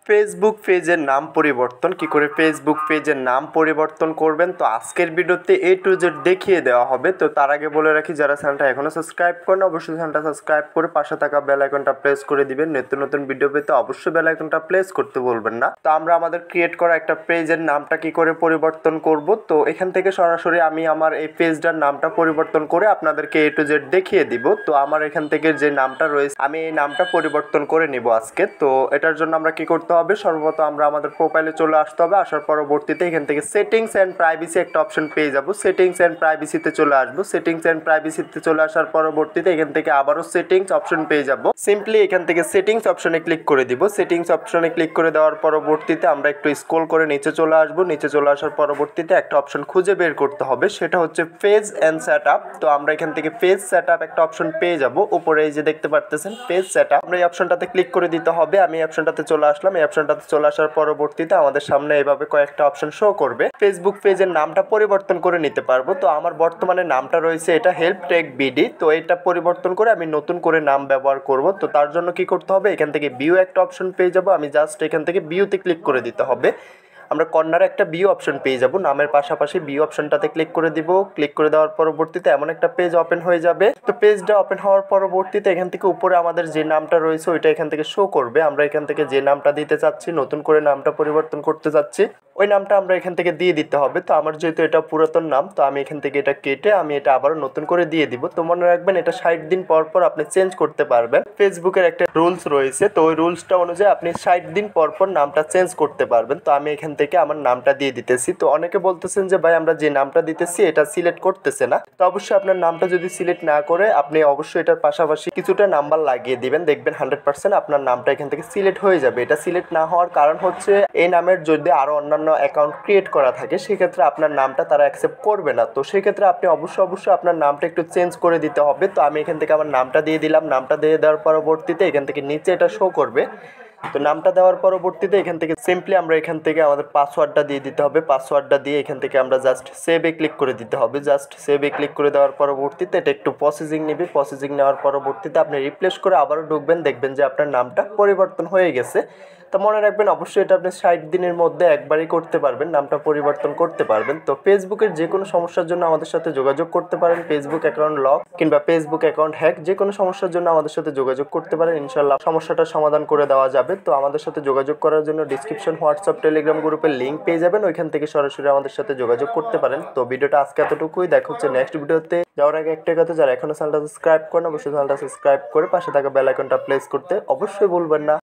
Facebook পেজের নাম পরিবর্তন কি করে ফেসবুক পেজের নাম পরিবর্তন করবেন, তো আজকের ভিডিওতে A to Z দেখিয়ে দেওয়া হবে। তো তার আগে বলে রাখি, যারা চ্যানেলটা এখনো সাবস্ক্রাইব করেন অবশ্যই চ্যানেলটা সাবস্ক্রাইব করে পাশে থাকা বেল আইকনটা প্রেস করে দিবেন। নিত্য নতুন ভিডিও পেতে অবশ্যই বেল আইকনটা প্রেস করতে বলবেন না। তো আমরা আমাদের ক্রিয়েট করা একটা পেজের নামটা কি করে পরিবর্তন করব, তো এখান থেকে সরাসরি আমি আমার এই পেজটার নামটা পরিবর্তন করে আপনাদেরকে A to Z দেখিয়ে দিব। তো আমার এখান থেকে যে নামটা রয়েছে আমি এই নামটা পরিবর্তন করে নিব আজকে। তো এটার জন্য আমরা কি করতে হবে, সর্বপ্রথম আমরা আমাদের প্রোফাইলে চলে আসতে হবে। আসার পরবর্তীতে এখান থেকে সেটিংস অ্যান্ড প্রাইভেসি একটা অপশন পেয়ে যাব। সেটিংস অ্যান্ড প্রাইভেসিতে চলে আসবো। সেটিংস অ্যান্ড প্রাইভেসিতে চলে আসার পরবর্তীতে এখান থেকে আবারও সেটিংস অপশন পেয়ে যাব। সিম্পলি এখান থেকে সেটিংস অপশনে ক্লিক করে দিব। সেটিংস অপশনে ক্লিক করে দেওয়ার পরবর্তীতে আমরা একটু স্ক্রল করে নিচে চলে আসবো। নিচে চলে আসার পরবর্তীতে একটা অপশন খুঁজে বের করতে হবে, সেটা হচ্ছে পেজ অ্যান্ড সেট আপ। তো আমরা এখান থেকে পেজ সেট আপ একটা অপশন পেয়ে যাব। উপরে এই যে দেখতে পারতেছেন পেজ সেট আপ, আমরা এই অপশনটাতে ক্লিক করে দিতে হবে। আমি এই অপশনটাতে চলে আসলাম। এই অপশনটাতে চলে আসার পরবর্তীতে আমাদের সামনে এভাবে কয়েকটা অপশন শো করবে। ফেসবুক পেজের নামটা পরিবর্তন করে নিতে পারবো। তো আমার বর্তমানে নামটা রয়েছে এটা হেল্প টেক বিডি। তো এটা পরিবর্তন করে আমি নতুন করে নাম ব্যবহার করব। তো তার জন্য কি করতে হবে, এখান থেকে ভিউ একটা অপশন পেয়ে যাব। আমি জাস্ট এখান থেকে ভিউতে ক্লিক করে দিতে হবে। আমরা কর্নারে একটা ভিউ অপশন পেয়ে যাব। নামের পাশাপাশি ভিউ অপশনটাতে ক্লিক করে দিব। ক্লিক করে দেওয়ার পরবর্তীতে এমন একটা পেজ ওপেন হয়ে যাবে। তো পেজটা ওপেন হওয়ার পরবর্তীতে এখান থেকে উপরে আমাদের যে নামটা রয়েছে ওইটা এখান থেকে শো করবে। আমরা এখান থেকে যে নামটা দিতে চাচ্ছি, নতুন করে নামটা পরিবর্তন করতে চাচ্ছি, ওই নামটা আমরা এখান থেকে দিয়ে দিতে হবে। তো আমার যেহেতু এটা পুরাতন নাম, তো আমি এখান থেকে এটা কেটে আমি এটা আবারও নতুন করে দিয়ে দিব। তো মনে রাখবেন এটা 60 দিন পর পর আপনি চেঞ্জ করতে পারবেন। ফেসবুকের একটা রুলস রয়েছে, তো ওই রুলসটা অনুযায়ী আপনি 60 দিন পর পর নামটা চেঞ্জ করতে পারবেন। তো আমি এখান থেকে আমার নামটা দিয়ে দিতেছি। তো অনেকে বলতেছেন যে ভাই আমরা যে নামটা দিতেছি এটা সিলেক্ট করতেছে না। তো অবশ্যই আপনার নামটা যদি সিলেক্ট না করে আপনি অবশ্যই এটার পাশাপাশি কিছুটা নাম্বার লাগিয়ে দিবেন, দেখবেন 100% আপনার নামটা এখান থেকে সিলেক্ট হয়ে যাবে। এটা সিলেক্ট না হওয়ার কারণ হচ্ছে এই নামের যদি আরো অন্যান্য অ্যাকাউন্ট ক্রিয়েট করা থাকে সেক্ষেত্রে আপনার নামটা তারা অ্যাকসেপ্ট করবে না। তো সেক্ষেত্রে আপনি অবশ্যই আপনার নামটা একটু চেঞ্জ করে দিতে হবে। তো আমি এখান থেকে আমার নামটা দিয়ে দিলাম। নামটা দিয়ে দেওয়ার পরবর্তীতে এখান থেকে নিচে এটা শো করবে। তো নামটা দেওয়ার পরবর্তীতে এখান থেকে সিম্পলি আমরা এখান থেকে আমাদের পাসওয়ার্ডটা দিয়ে দিতে হবে। পাসওয়ার্ডটা দিয়ে এখান থেকে আমরা জাস্ট সেভে ক্লিক করে দিতে হবে। জাস্ট সেভে ক্লিক করে দেওয়ার পরবর্তীতে এটা একটু প্রসেসিং নেবে। প্রসেসিং নেওয়ার পরবর্তীতে আপনি রিপ্লেস করে আবারও ঢুকবেন, দেখবেন যে আপনার নামটা পরিবর্তন হয়ে গেছে। তো মনে রাখবেন অবশ্যই এটা আপনি 60 দিনের মধ্যে একবারই করতে পারবেন, নামটা পরিবর্তন করতে পারবেন। তো ফেসবুকের যে কোনো সমস্যার জন্য আমাদের সাথে যোগাযোগ করতে পারেন। ফেসবুক অ্যাকাউন্ট লক কিংবা ফেসবুক অ্যাকাউন্ট হ্যাক, যে কোনো সমস্যার জন্য আমাদের সাথে যোগাযোগ করতে পারেন। ইনশাল্লাহ সমস্যাটার সমাধান করে দেওয়া যাবে। তো আমাদের সাথে যোগাযোগ করার জন্য ডিসক্রিপশন হোয়াটসঅ্যাপ টেলিগ্রাম গ্রুপের লিঙ্ক পেয়ে যাবেন, ওইখান থেকে সরাসরি আমাদের সাথে যোগাযোগ করতে পারেন। তো ভিডিওটা আজকে এতটুকুই, দেখা হচ্ছে নেক্সট ভিডিওতে। যাওয়ার আগে একটা কথা, যারা এখনো চ্যানেলটা সাবস্ক্রাইব করেন অবশ্যই চ্যানেলটা সাবস্ক্রাইব করে পাশে থাকা বেল আইকনটা প্রেস করতে অবশ্যই ভুলবেন না।